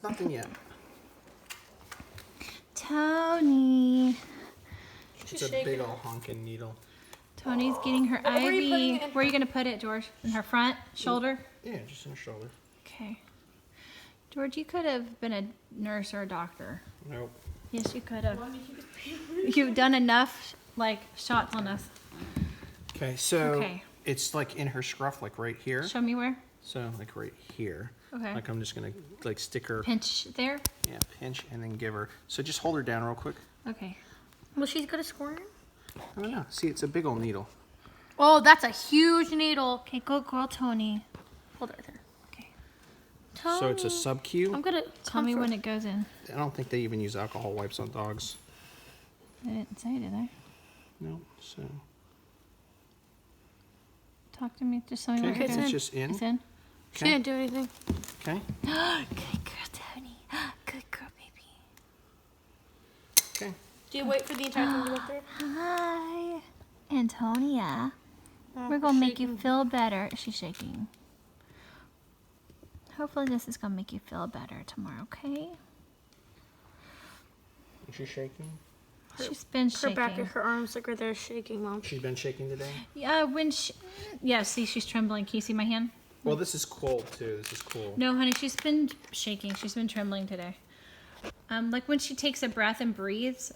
Nothing yet. Tony. It's a big old honking needle. Tony's getting her Where are you putting IV. it in Where are you going to put it, George? In her front shoulder? Yeah, just in her shoulder. Okay. George, you could have been a nurse or a doctor. Nope. Yes, you could have. You've done enough, like, shots on us. Okay, so it's like in her scruff, like right here. Show me where. So like right here. Okay. Like I'm just gonna like stick her. Pinch there. Yeah, pinch and then give her. So just hold her down real quick. Okay. Well, she's gonna squirm. I don't know. See, it's a big old needle. Oh, that's a huge needle. Okay, good girl, Tony. Hold it right there. Okay. Tony. So it's a sub-Q. I'm gonna Tell me when it goes in. I don't think they even use alcohol wipes on dogs. I didn't say, did I? No. So. Talk to me. Just tell me when Okay, it goes it's in. just in. It's in. She didn't do anything. Okay. Good girl, Tony. Good girl, baby. Okay. Do you wait for the entire time to look there? Hi, Antonia. Oh, We're gonna make you feel better. She's shaking. Hopefully this is gonna make you feel better tomorrow, okay? Is she shaking? She's been Her shaking. back of her arms, like right there, is shaking, Mom. She's been shaking today? Yeah, yeah, see, she's trembling. Can you see my hand? Well, this is cold too. This is cool. No, honey, she's been shaking. She's been trembling today. Like when she takes a breath and breathes.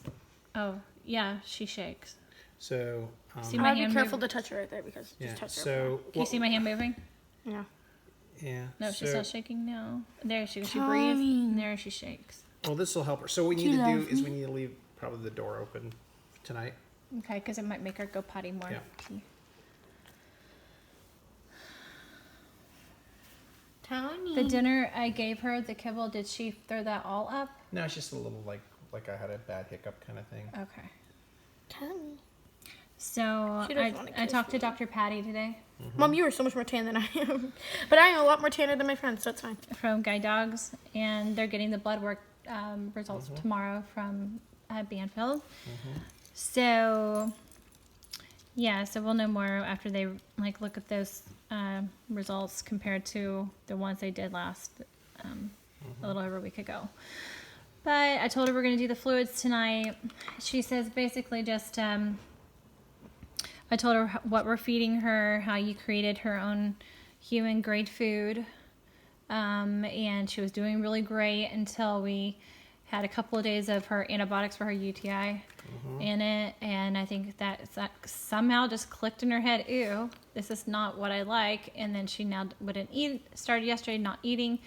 Oh, yeah, she shakes. So. See my I'd hand be careful move? to touch her right there because Yeah. just touch her. So. Can you see my hand moving? Yeah. Yeah. No, she's so, not shaking now. There she goes. She breathes. And there she shakes. Well, this will help her. So what we need to do is we need to leave probably the door open tonight. Okay, because it might make her go potty more. Yeah. Pee. Tony. The dinner I gave her, the kibble, did she throw that all up? No, it's just a little like I had a bad hiccup kind of thing. Okay. Tony. So She doesn't wanna I kiss talked to me. Dr. Patty today Mom, you are so much more tan than I am. But I am a lot more tanner than my friends, so it's fine. from Guide Dogs, and they're getting the blood work results tomorrow from Banfield. So yeah, so we'll know more after they like look at those results compared to the ones they did last a little over a week ago. But I told her we're going to do the fluids tonight. She says basically just I told her what we're feeding her, how you created her own human grade food, and she was doing really great until we had a couple of days of her antibiotics for her UTI in it, and I think that somehow just clicked in her head, ew, this is not what I like, and then she now wouldn't eat, started yesterday not eating,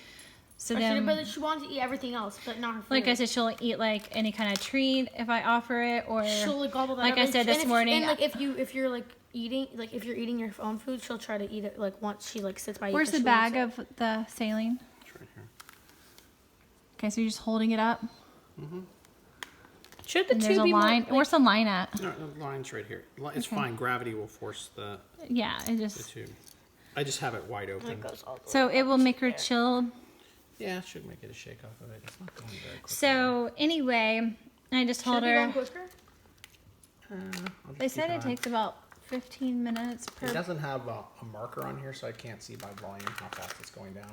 so then, But she wanted to eat everything else, but not her food. like I said, she'll eat like any kind of treat if I offer it, or she'll like gobble that like up. I And said this morning, and like if you're like eating, like if you're eating your own food, she'll try to eat it like once she like sits by you. where's 'cause the she wants bag it. of the saline? It's right here. Okay, so you're just holding it up, Should the and two there's a be line. more, like, Where's the line at? No, the line's right here. It's Okay. fine. Gravity will force the Yeah, it just tube. I just have it wide open. it goes all the way so it up will to make her there. chilled. Yeah, it should make it a shake off of it. It's not going very quickly. So anyway, I just Should told it be going her. quicker? I'll just They keep said an it eye. takes about 15 minutes It per. doesn't have a marker on here, so I can't see by volume how fast it's going down.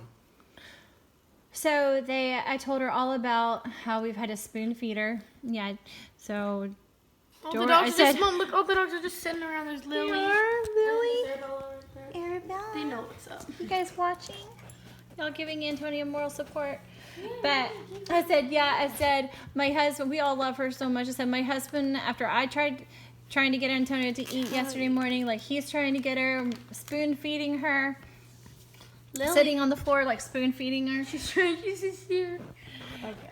So I told her all about how we've had to spoon feed her. Yeah, so All George- the dogs I are said- just, Mom, look, all the dogs are just sitting around. There's Lily. Lily, There's Isabella right there. Arabella. They know what's up. You guys watching? Y'all giving Antonia moral support. But I said, my husband, we all love her so much. I said, my husband, after I trying to get Antonia to eat yesterday morning, like he's trying to get her, spoon feeding her, Lily. sitting on the floor, like spoon feeding her. She's trying to use his ear.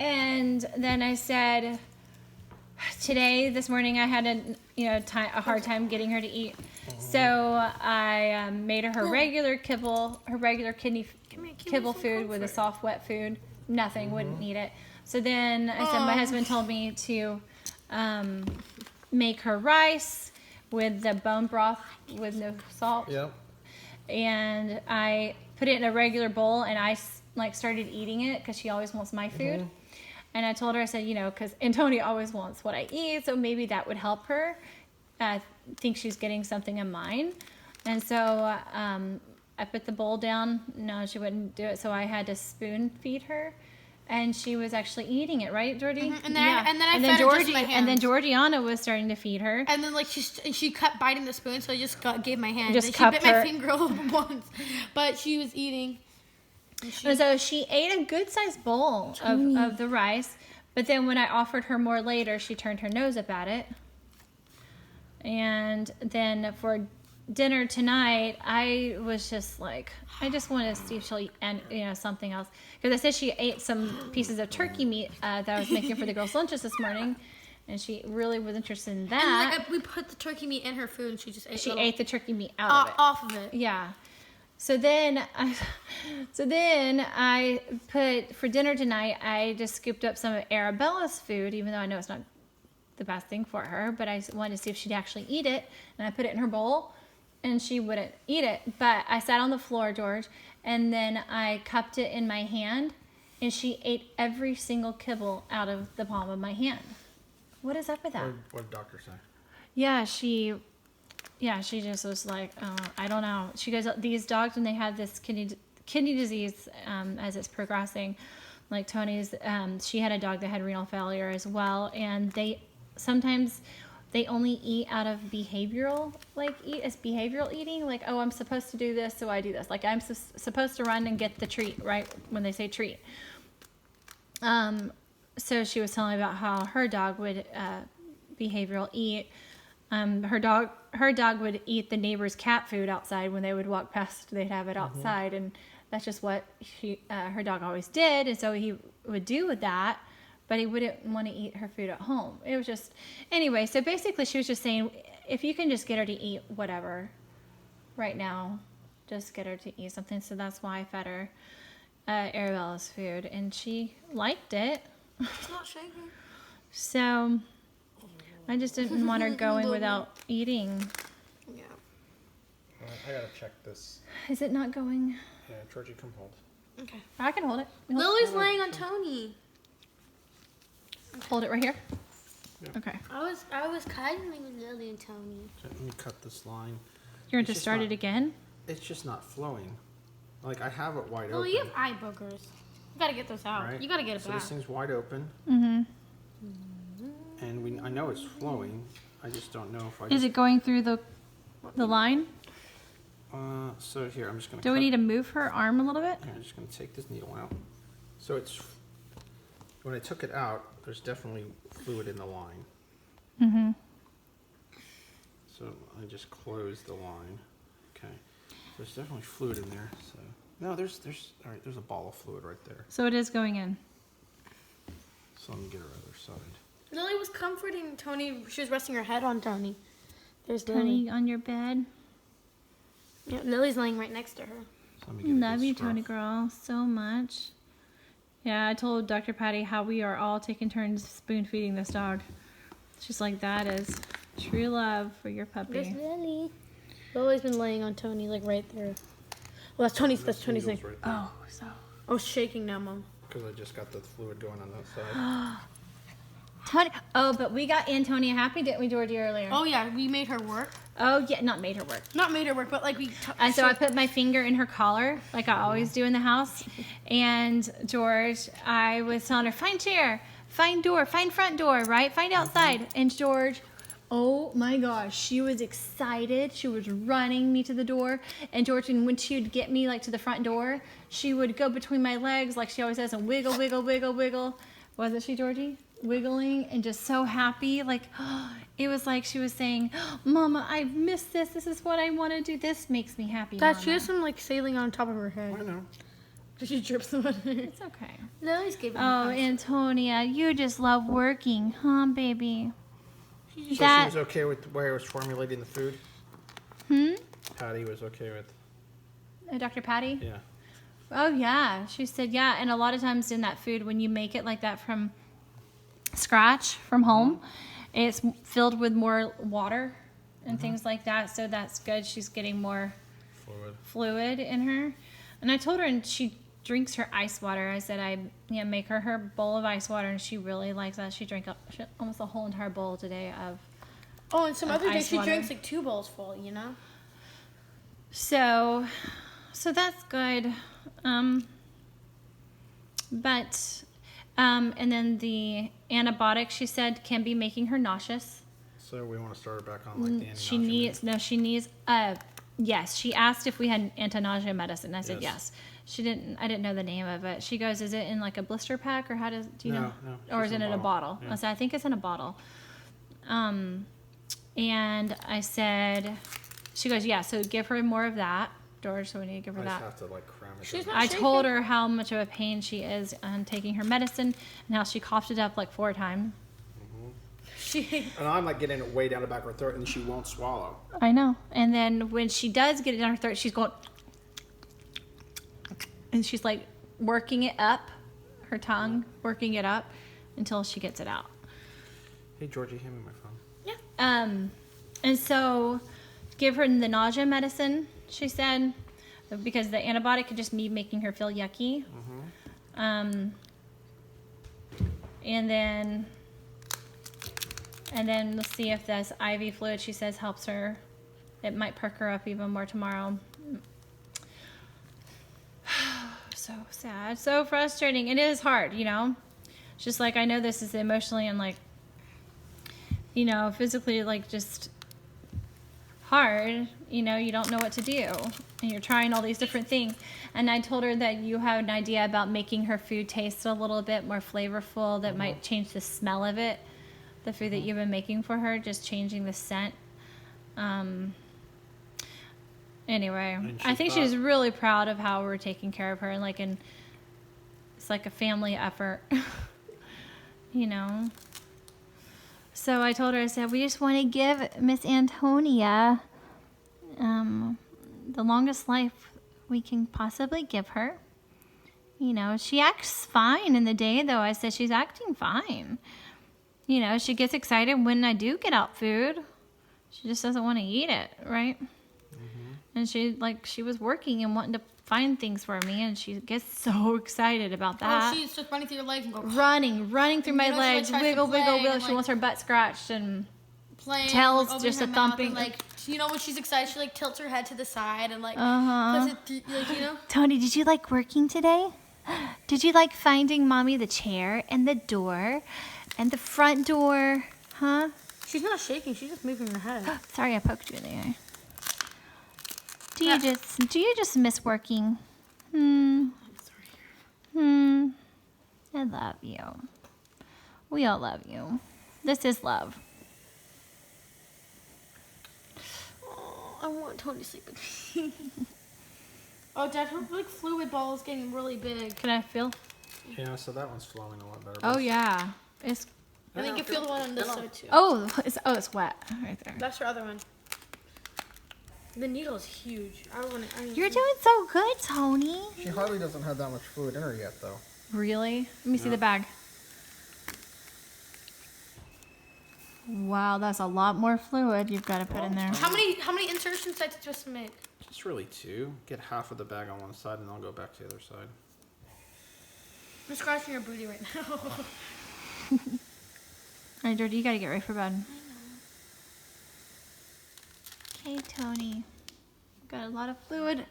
And then I said, this morning I had a hard time getting her to eat. So I made her regular kibble, her regular kibble food with a soft wet food. Nothing, wouldn't eat it. So then I said, my husband told me to make her rice with the bone broth with no salt. Yep. And I put it in a regular bowl, and I started eating it because she always wants my food. And I told her, I said, because Antonia always wants what I eat, so maybe that would help her. I think she's getting something in mine. And so I put the bowl down. No, she wouldn't do it, so I had to spoon feed her. and she was actually eating it, right, Georgie? And then I fed her just my hands. And then Georgiana was starting to feed her. And then like she kept biting the spoon, so I just gave my hand. Just and cupped she bit her. my finger once, but she was eating. And so she ate a good sized bowl of the rice, but then when I offered her more later, she turned her nose up at it. And then for dinner tonight, I was just like, I just want to see if she'll eat something else, because I said she ate some pieces of turkey meat that I was making for the girls' lunches this morning, and she really was interested in that. And like, we put the turkey meat in her food, and she just ate. She ate the turkey meat out of it. Off of it. Yeah. So then I put, for dinner tonight, I just scooped up some of Arabella's food, even though I know it's not the best thing for her, but I wanted to see if she'd actually eat it, and I put it in her bowl, and she wouldn't eat it. But I sat on the floor, George, and then I cupped it in my hand, and she ate every single kibble out of the palm of my hand. What is up with that? What did the doctor say? Yeah, she just was like, I don't know. She goes, these dogs, when they have this kidney disease, as it's progressing, like Tony's, she had a dog that had renal failure as well, and sometimes they only eat out of behavioral eating, like, oh, I'm supposed to do this, so I do this. Like, I'm supposed to run and get the treat, right, when they say treat. So she was telling me about how her dog would behavioral eat. Her dog would eat the neighbor's cat food outside when they would walk past. They'd have it outside, and that's just what her dog always did. And so he would do with that, but he wouldn't want to eat her food at home. It was just, anyway. So basically, she was just saying, if you can just get her to eat whatever, right now, just get her to eat something. So that's why I fed her Arabella's food, and she liked it. It's not shaking. So I just didn't want her going without eating. Yeah. I gotta check this. Is it not going? Yeah, Georgie, come hold. Okay. I can hold it. Lily's laying on Tony. Hold it right here. Yeah. Okay. I was cuddling with Lily and Tony. So let me cut this line. You're going It's to just start not- it again? It's just not flowing. Like, I have it wide Well, open. you have eye boogers. You gotta get those out. right? You gotta get it So back. this thing's wide open, Mm-hmm. and I know it's flowing. I just don't know if I. Is it going through the line? So here, I'm just gonna. Do we need to move her arm a little bit? Here, I'm just gonna take this needle out. So it's when I took it out, there's definitely fluid in the line. Mm-hmm. So I just closed the line. Okay. There's definitely fluid in there. So no, there's all right. There's a ball of fluid right there. So it is going in. So let me get her other side. Lily was comforting Tony. She was resting her head on Tony. There's Tony, Lily. on your bed. Yeah, Lily's laying right next to her. So let me get a Love good you, scruff. Tony girl, so much. Yeah, I told Dr. Patty how we are all taking turns spoon feeding this dog. She's like, that is true love for your There's puppy. Lily. Lily's been laying on Tony, like right there. Well, that's Tony's. That's Tony's thing. Needles right there. Oh, so. Oh, it's shaking now, Mom. Because I just got the fluid going on that side. Tony. Oh, but we got Antonia happy, didn't we, Georgie, earlier? Oh yeah, we made her work. Oh, yeah, not made her work. Not made her work, but like we. And so I put my finger in her collar, like I always do in the house. And George, I was telling her, find chair, find door, find front door, right? Find outside. And George, oh my gosh, she was excited. She was running me to the door. And George, and when she would get me like to the front door, she would go between my legs like she always does and wiggle, wiggle, wiggle, wiggle. Wasn't she, Georgie? Wiggling and just so happy. Like, it was like she was saying, Mama, I missed this. This is what I want to do. This makes me happy, Dad, Mama. she has some like sailing on top of her I head. know. She drips the water. It's okay. Lily's giving Oh, her Antonia, you just love working, huh, baby? So she That- was okay with the way I was formulating the food? Patty was okay with. Dr. Patty? Yeah. Oh, yeah. She said, yeah. And a lot of times in that food, when you make it like that from scratch, from home, it's filled with more water and things like that. So that's good. She's getting more fluid in her. And I told her, and she drinks her ice water. I said I make her bowl of ice water, and she really likes that. She drank almost the whole entire bowl today of. Oh, and some other days ice she water. drinks like 2 bowls full, you know? So that's good. But And then the antibiotic, she said, can be making her nauseous. So we want to start her back on like the She anti-nausea needs, yes. She asked if we had anti-nausea medicine. I said yes. Yes. I didn't know the name of it. She goes, is it in like a blister pack, or do you know? No, Or it's is it in a bottle? Yeah. I said, I think it's in a bottle. And I said, she goes, yeah, so give her more of that, George, so we need to give her I that. just have to like cram it. She's down. not- I told her how much of a pain she is on taking her medicine and how she coughed it up like 4 times. And I'm like getting it way down the back of her throat, and she won't swallow. I know. And then when she does get it down her throat, she's going, and she's like working it up, her tongue, working it up until she gets it out. Hey Georgie, hand me my phone. And so give her the nausea medicine, she said, because the antibiotic could just be making her feel yucky. And then let's see if this IV fluid, she says, helps her. It might perk her up even more tomorrow. So sad, so frustrating. It is hard, you know. It's just like, I know this is emotionally and like, you know, physically, like just hard. You know, you don't know what to do, and you're trying all these different things. And I told her that you have an idea about making her food taste a little bit more flavorful. That might change the smell of it. The food that you've been making for her, just changing the scent. Anyway, And I she think thought- she's really proud of how we're taking care of her, and like, it's like a family effort, you know. So I told her, I said, we just want to give Miss Antonia the longest life we can possibly give her. You know, she acts fine in the day, though. I said, she's acting fine. You know, she gets excited when I do get out food. She just doesn't want to eat it, right? And she was working and wanting to find things for me, and she gets so excited about that. Oh, she's just running through your legs and go running through my You know, she, like, legs, tries to wiggle, play wiggle. and, She like, wants her butt scratched, and playing. Tails like, just opening a her mouth thumping. And, like, you know, when she's excited, she like tilts her head to the side and like Uh-huh. puts it through, like, you know. Tony, did you like working today? Did you like finding mommy the chair and the door and the front door? Huh? She's not shaking. She's just moving her head. Sorry, I poked you in the eye. Do Yeah. you just miss working? I love you. We all love you. This is love. Oh, I want Tony to sleep with me. Oh, Dad, her like fluid ball is getting really big. Can I feel? Yeah, so that one's flowing a lot better. Oh yeah. It's I think you feel the one on this side too. it's wet right there. That's her other one. The needle is huge. You're doing so good, Tony. She hardly doesn't have that much fluid in her yet, though. Really? Let me see the bag. Wow, that's a lot more fluid you've got to put in there. How many insertion sites are you supposed to make? Just really 2. Get half of the bag on one side, and I'll go back to the other side. I'm scratching your booty right now. All right, Georgie, you got to get ready for bed. Okay, Tony. Got a lot of fluid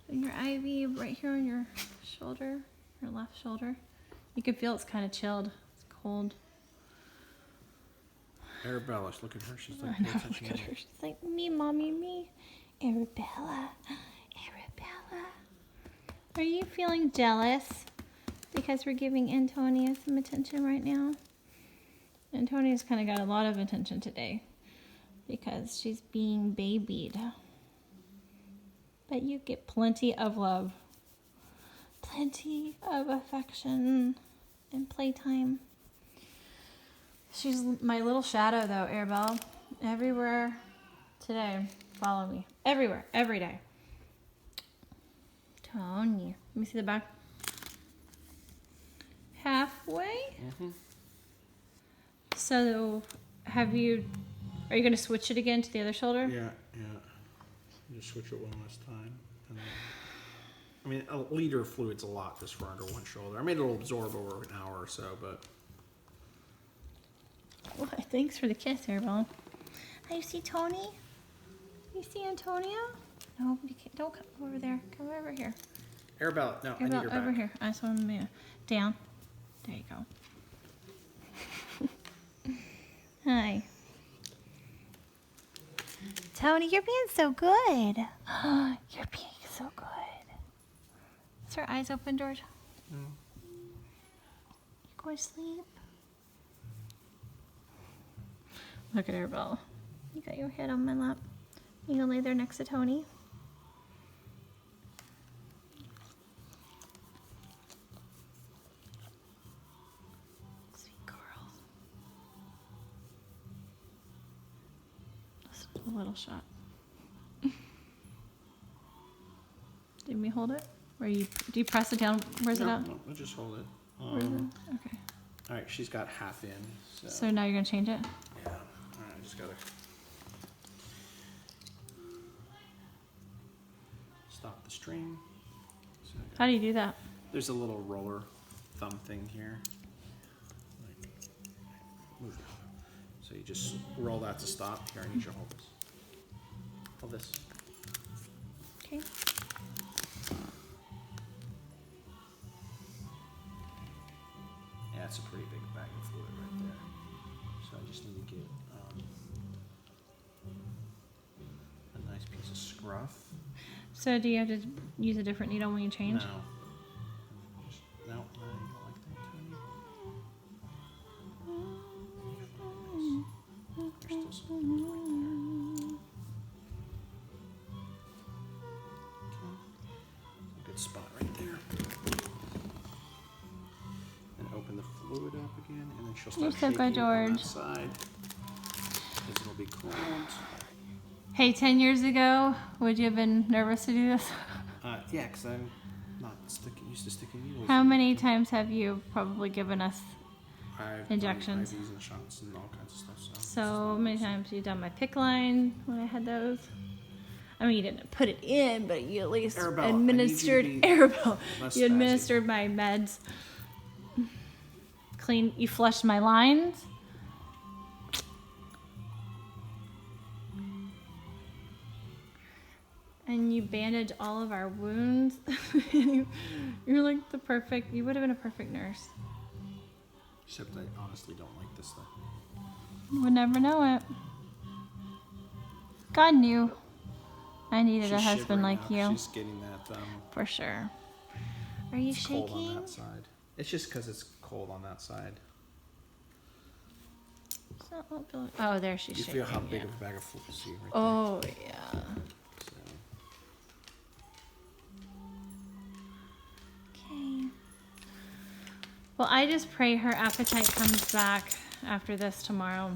in your IV right here on your shoulder, your left shoulder. You can feel it's kind of chilled. It's cold. Arabella's, look at her. She's like, I pay know, attention look at to her. me. She's like, me, mommy, me. Arabella. Arabella. Are you feeling jealous because we're giving Antonia some attention right now? Antonia's kind of got a lot of attention today because she's being babied. But you get plenty of love, plenty of affection and playtime. She's my little shadow, though, Arabelle. Everywhere today. Follow me. Everywhere. Every day. Tony. Let me see the back. Halfway? So, are you going to switch it again to the other shoulder? Yeah. Just switch it one last time. And then, I mean, a liter of fluid's a lot just for under one shoulder. I mean, it'll absorb over an hour or so, but... Well, thanks for the kiss, Arabelle. Oh, you see Tony? You see Antonia? No, you can't. Don't come over there. Come over here. Arabella, no, I need Arabelle, your over back. here. I just want to move. Down. There you go. Hi. Tony, you're being so good. You're being so good. Is her eyes open, George? No. You go to sleep. Look at her, Belle. You got your head on my lap. You gonna lay there next to Tony? Sweet girl. Just a little shot. Did we hold it? Or do you press it down? Where's it at? No, I'll just hold it. Where's it? Okay. All right, she's got half in. So now you're gonna change it? Yeah. All right, I just gotta stop the stream. So How do you do that? there's a little roller thumb thing here. Move it. So you just roll that to stop. Here, I need you to hold this. Hold this. Okay. Yeah, it's a pretty big bag of fluid right there. So I just need to get a nice piece of scruff. So do you have to use a different needle when you change? No. No, I don't like that, Tony. There's still some fluid right there. Okay. Good spot right there. And open the fluid up again, and then she'll You're start so shaking good, on George. that side. Because it'll be cooled. Hey, 10 years ago, would you have been nervous to do this? Yeah, because I'm not used to sticking needles. How many times have you probably given us I've injections? done IVs and shots and all kinds of stuff. so many times? You done my PICC line when I had those? I mean, you didn't put it in, but you at least Arabella, administered I need you to be Arabella. less You spazzy. administered my meds. You flushed my lines. And you bandaged all of our wounds. You're like you would have been a perfect nurse. Except I honestly don't like this stuff. Would never know it. God knew I needed a She's husband shivering like now. you. She's getting that. For sure. Are you It's cold on shaking? that side. It's just because it's cold on that side. Oh, there she's You shaking. feel how big yeah. of a bag of fluid is right Oh, yeah. there. So. Okay. Well, I just pray her appetite comes back after this tomorrow.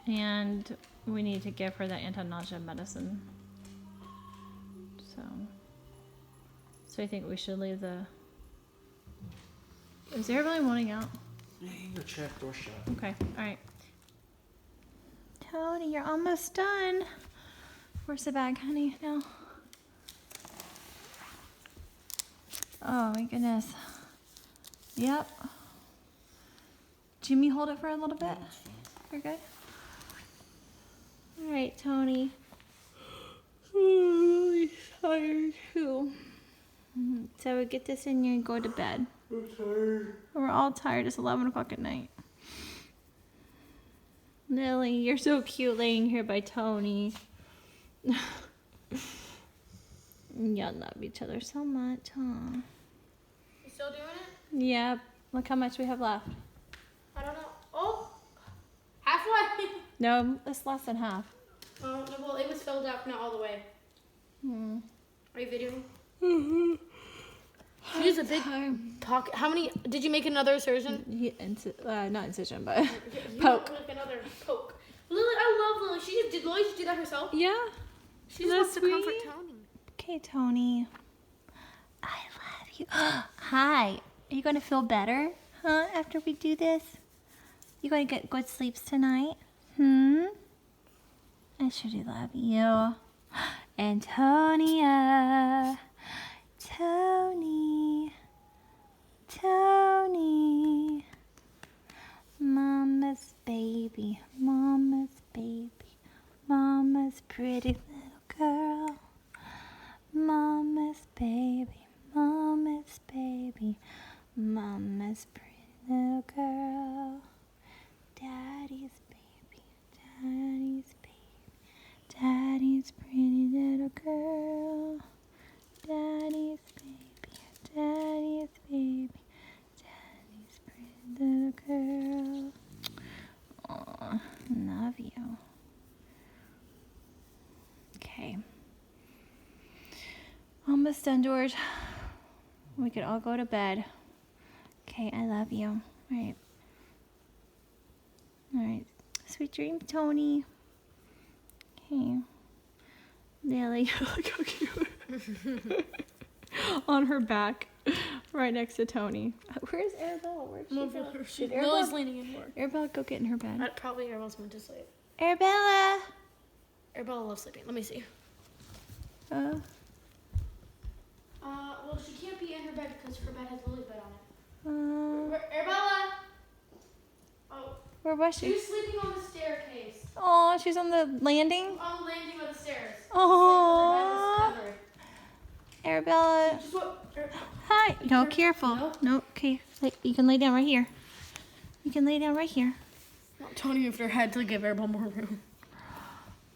And we need to give her that anti-nausea medicine. So I think we should leave the... Is everybody wanting out? Yeah, you can go check, door shut. Okay, alright. Tony, you're almost done. Where's the bag, honey? No. Oh my goodness. Yep. Jimmy, hold it for a little bit. You're good? Alright, Tony. I'm really tired too. So we get this in here and go to bed. I'm tired. We're all tired. It's 11 o'clock at night. Lily, you're so cute laying here by Tony. Y'all love each other so much, huh? You still doing it? Yep. Look how much we have left. I don't know. Oh, halfway. No, it's less than half. Oh, no, well, it was filled up, not all the way. Hmm. Are you videoing? Mm-hmm. She's a big pocket. How many? Did you make another incision? Not incision, but You poke. Like another poke. Lily, I love Lily. Did Lily just do that herself? Yeah. She just That's wants to comfort sweet. Tony. Okay, Tony. I love you. Hi. Are you going to feel better, huh, after we do this? You going to get good sleeps tonight? I sure do love you. Antonia. Tony. Tony. Mama's baby. Mama's baby. Mama's pretty little girl. Mama's baby. Mama's baby. Mama's pretty little girl. Daddy's baby. Daddy's baby. Daddy's pretty little girl. Daddy's baby. Daddy's baby. Daddy's pretty little girl. Aw, love you. Okay. Almost done, George. We could all go to bed. Okay, I love you. All right. All right. Sweet dreams, Tony. Okay. Lily, look how cute. On her back, right next to Tony. Where's Arabella? Where'd she go? Did Lily's leaning in more. Arabella, go get in her bed. Probably Arabella's meant to sleep. Arabella! Arabella loves sleeping. Let me see. Well, she can't be in her bed because her bed has Lily's bed on it. Arabella! Oh. Where was she? She's sleeping on the staircase. Oh, she's on the landing? On the landing of the stairs. Oh. Her bed is Arabella. covered. Hi. No, careful. No, okay. You can lay down right here. You can lay down right here. Tony moved her head to give Arabella more room.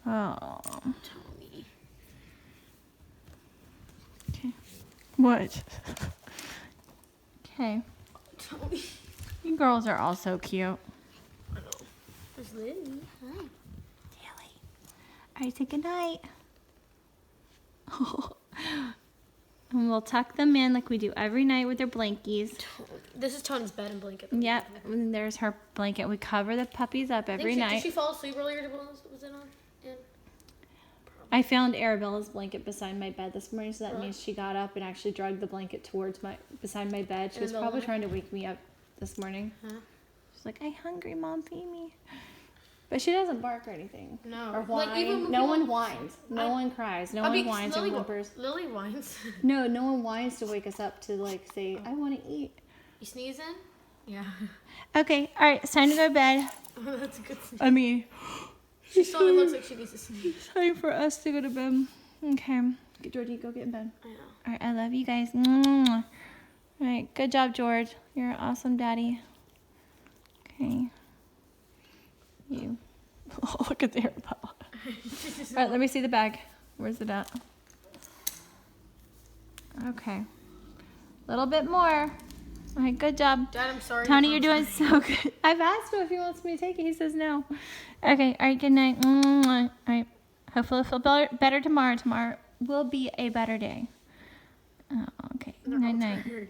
Oh. Tony. Okay. What? Okay. Tony. You girls are all so cute. I know. There's Lily. Hi. Lily. All right, say goodnight. And we'll tuck them in like we do every night with their blankies. This is Tony's bed and blanket. Yep. And there's her blanket. We cover the puppies up every night. Did she fall asleep earlier? Was it on? Yeah. I found Arabella's blanket beside my bed this morning, so that means she got up and actually dragged the blanket towards beside my bed. She was probably trying to wake me up this morning. Huh? She's like, "I'm hungry, Mom, feed me." But she doesn't bark or anything. No. Or whine. Like, even no one whines. No one cries. No one whines or whimpers. Lily whines. No one whines to wake us up to like say, "I want to eat." You sneezing? Yeah. Okay, all right, it's time to go to bed. Oh, that's a good sneeze. I mean, She saw it looks like she needs to sneeze. it's time for us to go to bed. Okay, Georgie, go get in bed. I know. All right, I love you guys. Mwah. All right, good job, George. You're an awesome daddy. Okay. You. Oh, look at the Arabella. All right, let me see the bag. Where's it at? Okay. A little bit more. All right, good job. Dad, I'm sorry. Tony, you're doing so good. I've asked him if he wants me to take it. He says no. Okay, all right, good night. Mwah. All right, hopefully it'll feel better tomorrow. Tomorrow will be a better day. Oh, okay, night-night.